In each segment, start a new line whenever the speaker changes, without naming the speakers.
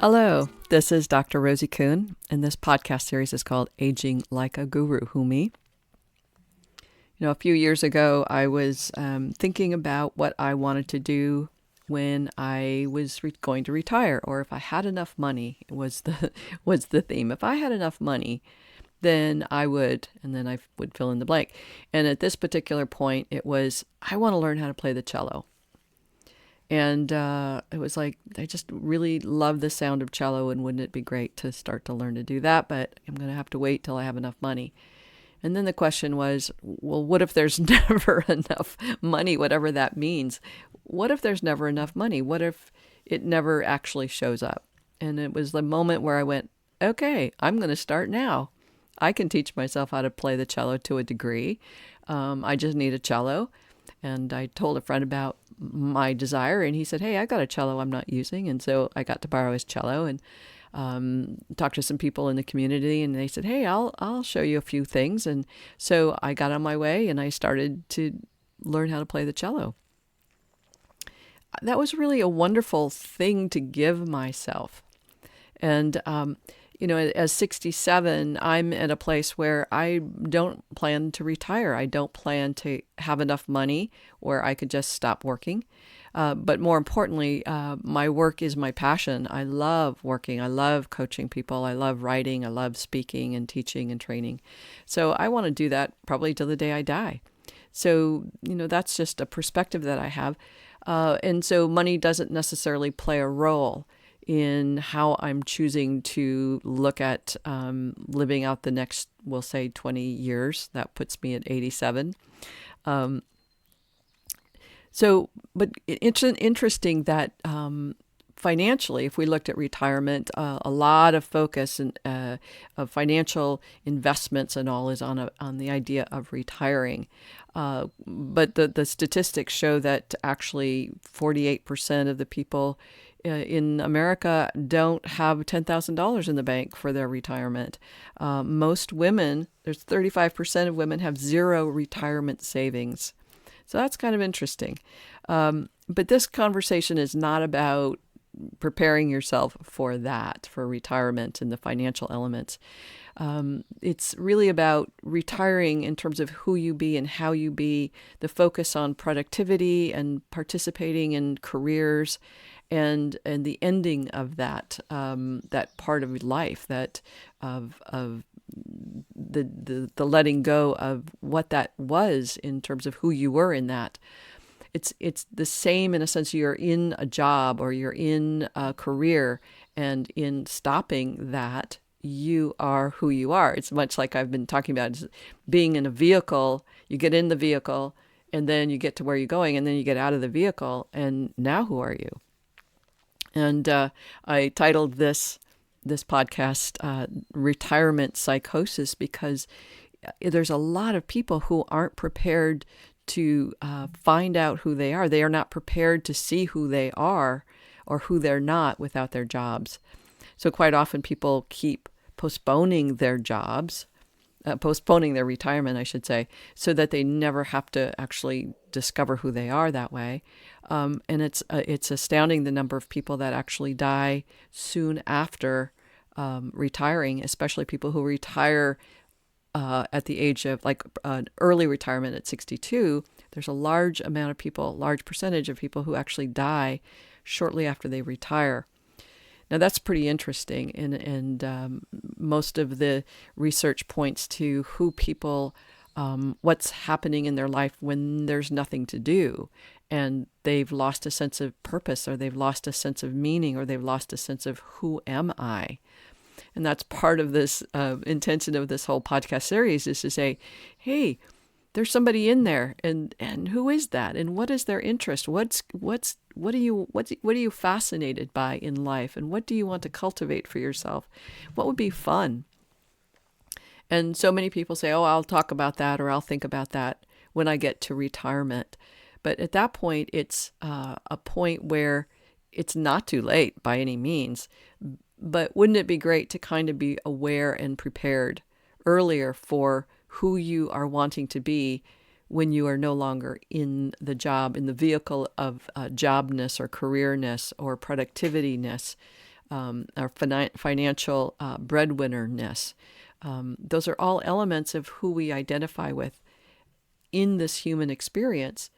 Hello, this is Dr. Rosie Kuhn, and this podcast series is called Aging Like a Guru Who Me. A few years ago, I was thinking about what I wanted to do when I was going to retire, or if I had enough money was the theme. If I had enough money, then I would, and then I would fill in the blank. And at this particular point, it was, I want to learn how to play the cello. And it was like, I just really love the sound of cello, and wouldn't it be great to start to learn to do that? But I'm going to have to wait till I have enough money. And then the question was, well, what if there's never enough money, whatever that means? What if there's never enough money? What if it never actually shows up? And it was the moment where I went, okay, I'm going to start now. I can teach myself how to play the cello to a degree. I just need a cello. And I told a friend about my desire, and he said, hey, I got a cello I'm not using. And so I got to borrow his cello and talked to some people in the community, and they said, hey, I'll show you a few things. And so I got on my way and I started to learn how to play the cello. That was really a wonderful thing to give myself. And as 67, I'm at a place where I don't plan to retire. I don't plan to have enough money where I could just stop working. But more importantly, my work is my passion. I love working. I love coaching people. I love writing. I love speaking and teaching and training. So I want to do that probably till the day I die. So, that's just a perspective that I have. And so money doesn't necessarily play a role in how I'm choosing to look at living out the next, we'll say, 20 years. That puts me at 87. But it's interesting that financially, if we looked at retirement, a lot of focus of financial investments and all is on the idea of retiring. But the statistics show that actually 48% of the people in America don't have $10,000 in the bank for their retirement. Most women, there's 35% of women have zero retirement savings. So that's kind of interesting. But this conversation is not about preparing yourself for that, for retirement and the financial elements. It's really about retiring in terms of who you be and how you be, the focus on productivity and participating in careers, and the ending of that part of life, that of the letting go of what that was in terms of who you were in that. It's the same in a sense. You're in a job or you're in a career, and in stopping that, you are who you are. It's much like I've been talking about being in a vehicle. You get in the vehicle, and then you get to where you're going, and then you get out of the vehicle, and now who are you? And I titled this podcast Retirement Psychosis, because there's a lot of people who aren't prepared to find out who they are. They are not prepared to see who they are or who they're not without their jobs. So quite often people keep postponing their jobs, postponing their retirement, I should say, so that they never have to actually discover who they are that way. And it's astounding the number of people that actually die soon after retiring, especially people who retire at the age of early retirement at 62. There's a large amount of people, large percentage of people who actually die shortly after they retire. Now that's pretty interesting, and most of the research points to who people, what's happening in their life when there's nothing to do, and they've lost a sense of purpose, or they've lost a sense of meaning, or they've lost a sense of who am I. And that's part of this intention of this whole podcast series, is to say, hey, there's somebody in there, and who is that, and what is their interest? What are you fascinated by in life, and what do you want to cultivate for yourself? What would be fun? And so many people say, oh, I'll talk about that, or I'll think about that when I get to retirement. But at that point, it's a point where it's not too late by any means. But wouldn't it be great to kind of be aware and prepared earlier for who you are wanting to be when you are no longer in the job, in the vehicle of jobness or careerness or productivityness, our financial breadwinnerness. Those are all elements of who we identify with in this human experience,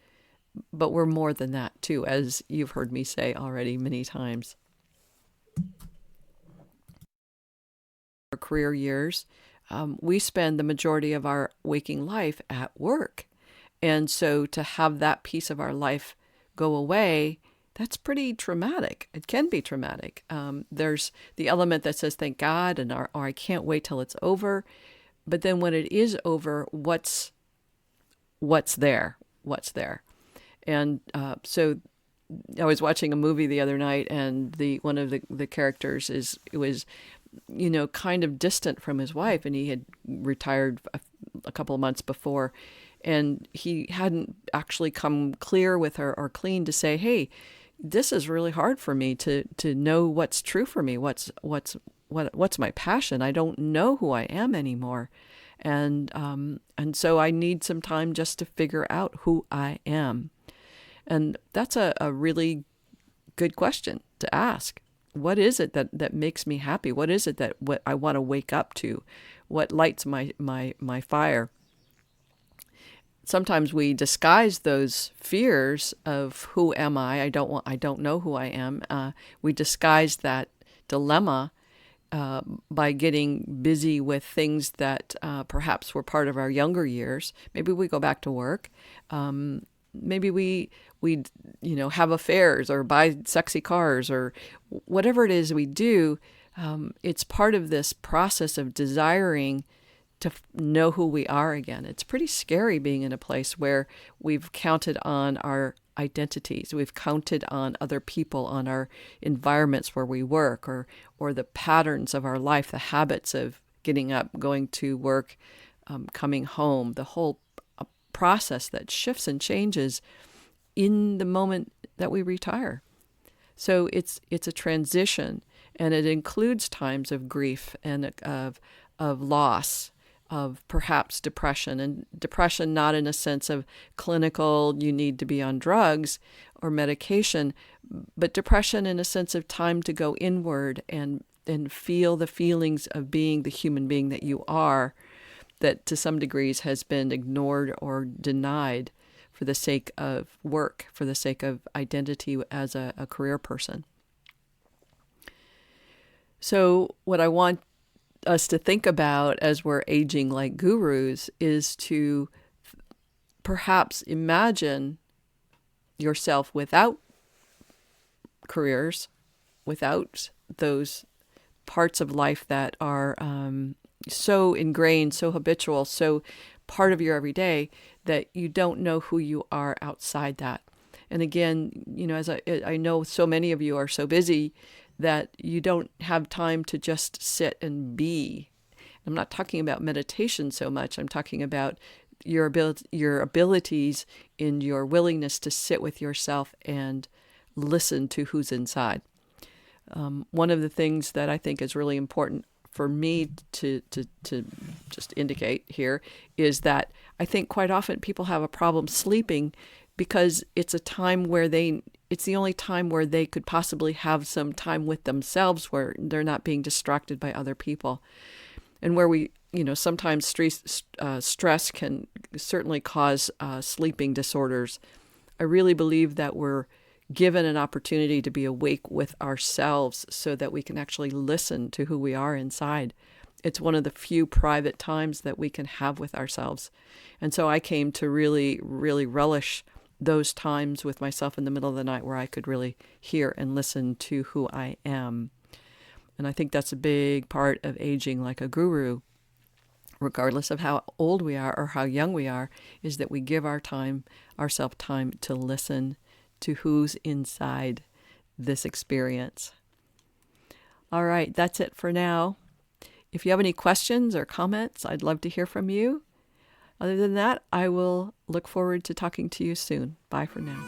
but we're more than that too, as you've heard me say already many times. Our career years, we spend the majority of our waking life at work. And so to have that piece of our life go away, that's pretty traumatic. It can be traumatic. There's the element that says, thank God, or I can't wait till it's over. But then when it is over, what's there? What's there? And so I was watching a movie the other night, and one of the characters was kind of distant from his wife, and he had retired a couple of months before, and he hadn't actually come clear with her or clean to say, hey, this is really hard for me to know what's true for me. What's my passion? I don't know who I am anymore. And so I need some time just to figure out who I am. And that's a really good question to ask. What is it that makes me happy? What is it that what I want to wake up to? What lights my fire? Sometimes we disguise those fears of who am I? I don't know who I am. We disguise that dilemma by getting busy with things that perhaps were part of our younger years. Maybe we go back to work. Maybe we have affairs or buy sexy cars or whatever it is we do. It's part of this process of desiring to know who we are again. It's pretty scary being in a place where we've counted on our identities. We've counted on other people, on our environments where we work, or the patterns of our life, the habits of getting up, going to work, coming home, the whole process that shifts and changes in the moment that we retire. So it's a transition, and it includes times of grief and of loss, of perhaps depression, and depression not in a sense of clinical, you need to be on drugs or medication, but depression in a sense of time to go inward and feel the feelings of being the human being that you are, that to some degrees has been ignored or denied for the sake of work, for the sake of identity as a career person. So what I want us to think about as we're aging like gurus is to perhaps imagine yourself without careers, without those parts of life that are so ingrained, so habitual, so part of your everyday that you don't know who you are outside that. And again, as I know so many of you are so busy that you don't have time to just sit and be. I'm not talking about meditation so much. I'm talking about your abilities in your willingness to sit with yourself and listen to who's inside. One of the things that I think is really important for me to just indicate here is that I think quite often people have a problem sleeping because it's a time where it's the only time where they could possibly have some time with themselves where they're not being distracted by other people. And where we, sometimes stress can certainly cause sleeping disorders. I really believe that we're given an opportunity to be awake with ourselves so that we can actually listen to who we are inside. It's one of the few private times that we can have with ourselves. And so I came to really, really relish those times with myself in the middle of the night where I could really hear and listen to who I am. And I think that's a big part of aging like a guru, regardless of how old we are or how young we are, is that we give ourselves time to listen to who's inside this experience. All right, that's it for now. If you have any questions or comments, I'd love to hear from you. Other than that, I will look forward to talking to you soon. Bye for now.